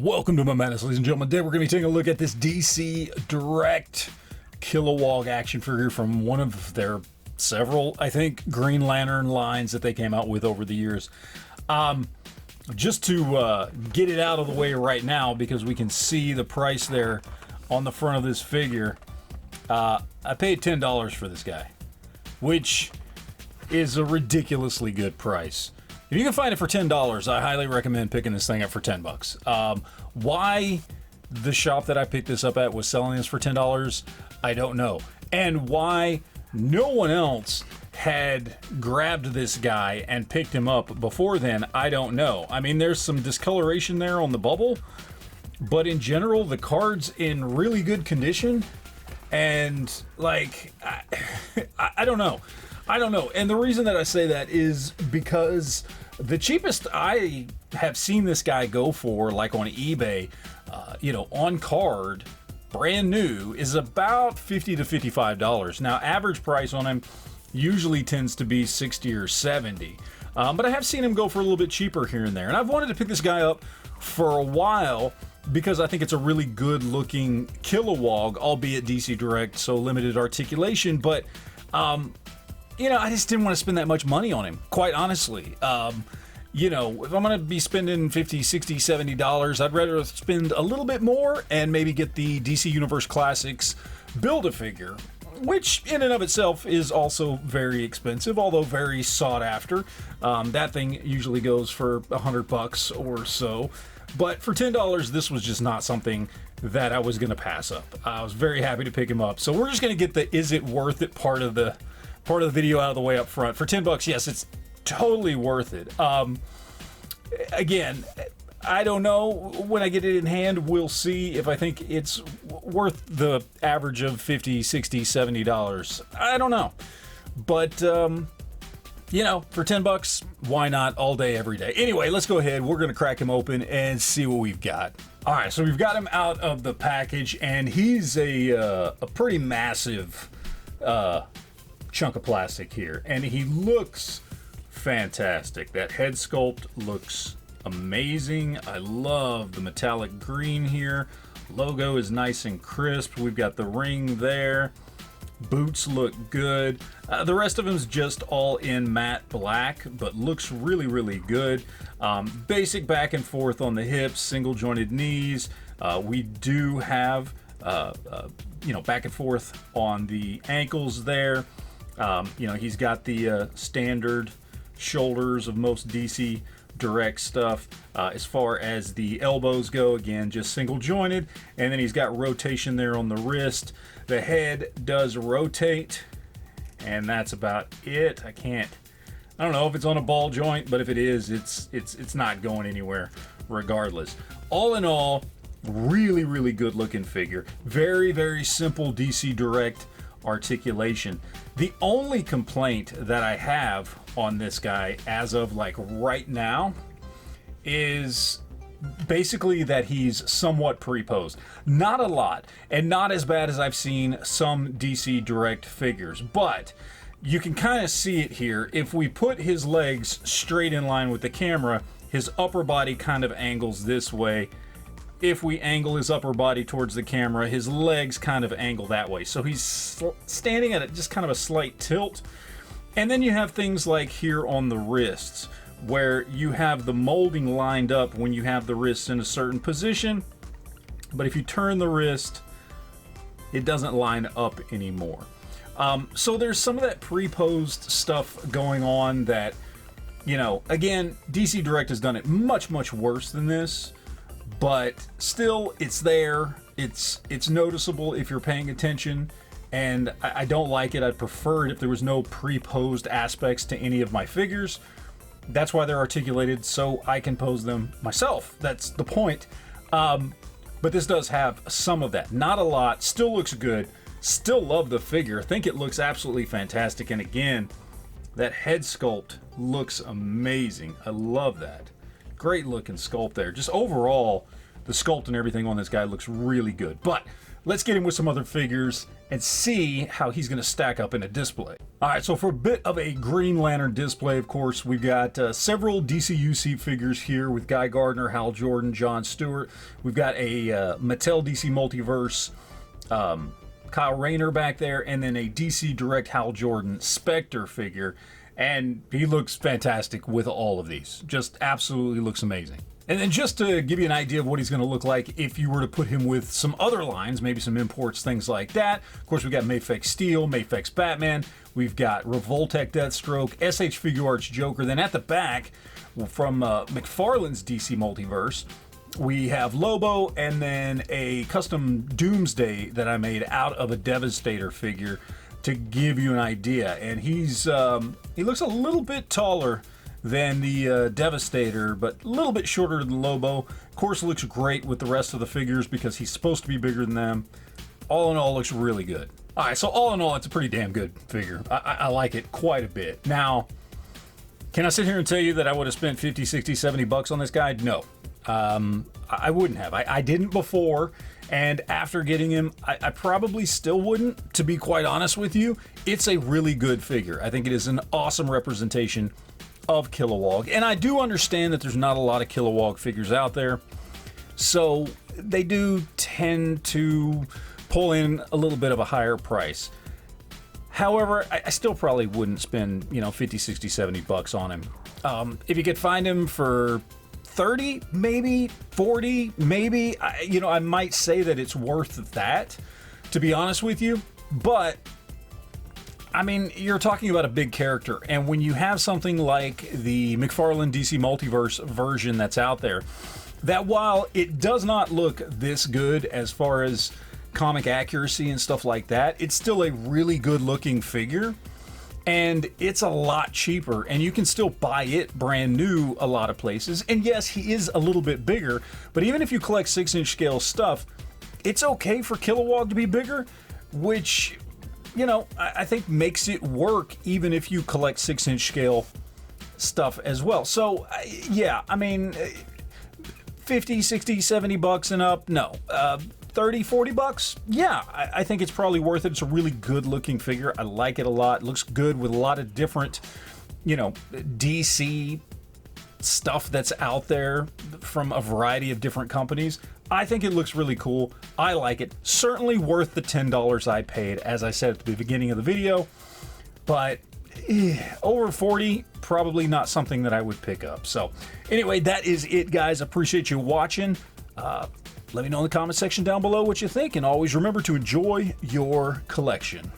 Welcome to my madness, ladies and gentlemen. Today we're going to be taking a look at this DC Direct Kilowag action figure from one of their several, I think, Green Lantern lines that they came out with over the years. Just to get it out of the way right now, because we can see the price there on the front of this figure, I paid $10 for this guy, which is a ridiculously good price. If you can find it for $10, I highly recommend picking this thing up for $10. Why the shop that I picked this up at was selling this for $10, I don't know. And why no one else had grabbed this guy and picked him up before then, I don't know. I mean, there's some discoloration there on the bubble, but in general, the card's in really good condition. And, like, I don't know. I don't know. And the reason that I say that is because the cheapest I have seen this guy go for, like on eBay, on card, brand new, is about $50 to $55. Now, average price on him usually tends to be $60 or $70. But I have seen him go for a little bit cheaper here and there. And I've wanted to pick this guy up for a while because I think it's a really good looking Kilowag, albeit DC Direct, so limited articulation. But I just didn't want to spend that much money on him, quite honestly. If I'm going to be spending $50, $60, $70, I'd rather spend a little bit more and maybe get the DC Universe Classics Build-A-Figure, which in and of itself is also very expensive, although very sought after. That thing usually goes for $100 or so. But for $10, this was just not something that I was going to pass up. I was very happy to pick him up. So we're just going to get the is it worth it part of the video out of the way up front. For $10, yes, it's totally worth it. Again, I don't know. When I get it in hand, we'll see if I think it's worth the average of $50, $60, $70. I don't know. But, for $10, why not all day, every day? Anyway, let's go ahead. We're going to crack him open and see what we've got. All right, so we've got him out of the package, and he's a pretty massive chunk of plastic here, and he looks fantastic. That head sculpt looks amazing. I love the metallic green here. Logo is nice and crisp. We've got the ring there. Boots look good. The rest of him's just all in matte black, but looks really, really good. Basic back and forth on the hips, single jointed knees. We do have back and forth on the ankles there. He's got the standard shoulders of most DC Direct stuff. As far as the elbows go, again, just single jointed. And then he's got rotation there on the wrist. The head does rotate, and that's about it. I don't know if it's on a ball joint, but if it is, it's not going anywhere regardless. All in all, really, really good looking figure. Very, very simple DC Direct articulation. The only complaint that I have on this guy as of like right now is basically that he's somewhat pre-posed. Not a lot, and not as bad as I've seen some DC Direct figures, but you can kind of see it here. If we put his legs straight in line with the camera, his upper body kind of angles this way. If we angle his upper body towards the camera, his legs kind of angle that way. So he's standing at just kind of a slight tilt. And then you have things like here on the wrists, where you have the molding lined up when you have the wrists in a certain position. But if you turn the wrist, it doesn't line up anymore. So there's some of that pre-posed stuff going on that, again, DC Direct has done it much, much worse than this. But still, it's there. It's noticeable if you're paying attention, and I don't like it. I'd prefer it if there was no pre-posed aspects to any of my figures. That's why they're articulated, so I can pose them myself. That's the point. But this does have some of that. Not a lot. Still looks good. Still love the figure. Think it looks absolutely fantastic. And again, that head sculpt looks amazing. I love that. Great looking sculpt there. Just overall, the sculpt and everything on this guy looks really good. But let's get him with some other figures and see how he's going to stack up in a display. All right, so for a bit of a Green Lantern display, of course, we've got several DCUC figures here with Guy Gardner, Hal Jordan, John Stewart. We've got a Mattel DC Multiverse Kyle Rayner back there, and then a DC Direct Hal Jordan Spectre figure. And he looks fantastic with all of these. Just absolutely looks amazing. And then just to give you an idea of what he's going to look like if you were to put him with some other lines, maybe some imports, things like that. Of course, we've got Mafex Steel, Mafex Batman. We've got Revoltech Deathstroke, SH Figuarts Joker. Then at the back, from McFarlane's DC Multiverse, we have Lobo, and then a custom Doomsday that I made out of a Devastator figure to give you an idea. And he looks a little bit taller than the Devastator, but a little bit shorter than Lobo. Of course, looks great with the rest of the figures because he's supposed to be bigger than them. All in all, looks really good. All right, so all in all, it's a pretty damn good figure. I like it quite a bit. Now, can I sit here and tell you that I would have spent 50, 60, 70 bucks on this guy? No. I wouldn't have. I didn't before, and after getting him, I probably still wouldn't, to be quite honest with you. It's a really good figure. I think it is an awesome representation of Kilowag, and I do understand that there's not a lot of Kilowag figures out there, so they do tend to pull in a little bit of a higher price. However, I still probably wouldn't spend, 50, 60, 70 bucks on him. If you could find him for 30, maybe 40, maybe, I might say that it's worth that, to be honest with you. But I mean, you're talking about a big character, and when you have something like the McFarlane DC Multiverse version that's out there, that while it does not look this good as far as comic accuracy and stuff like that, it's still a really good looking figure, and it's a lot cheaper, and you can still buy it brand new a lot of places. And yes, he is a little bit bigger, but even if you collect 6-inch scale stuff, it's okay for Kilowag to be bigger, which, I think makes it work even if you collect 6-inch scale stuff as well. So yeah, I mean, 50, 60, 70 bucks and up, no. 30, 40 bucks, yeah, I think it's probably worth it. It's a really good looking figure. I like it a lot. It looks good with a lot of different, DC stuff that's out there from a variety of different companies. I think it looks really cool. I like it. Certainly worth the $10 I paid, as I said at the beginning of the video. But over 40, probably not something that I would pick up. So anyway, that is it, guys. Appreciate you watching. Let me know in the comment section down below what you think, and always remember to enjoy your collection.